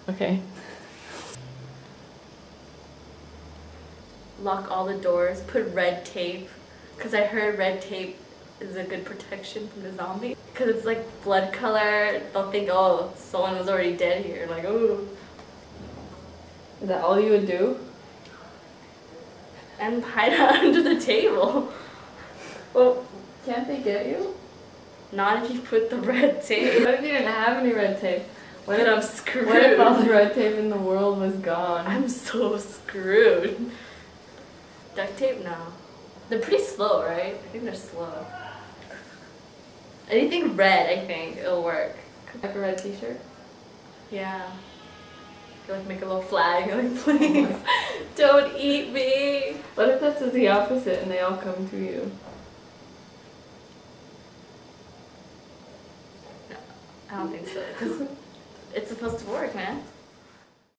Okay. Lock all the doors, put red tape, because I heard red tape is a good protection from the zombie. Because it's like blood color, they'll think, oh, someone was already dead here. Like, ooh. Is that all you would do? And hide under the table. Well, can't they get you? Not if you put the red tape. What if you didn't have any red tape? What if I'm screwed? What if all the red tape in the world was gone? I'm so screwed. Duct tape? No. They're pretty slow, right? I think they're slow. Anything red, I think it'll work. Like a red t-shirt? Yeah. You like make a little flag, like please, don't eat me. What if that's the opposite and they all come to you? No, I don't think so. 'Cause it's supposed to work, man.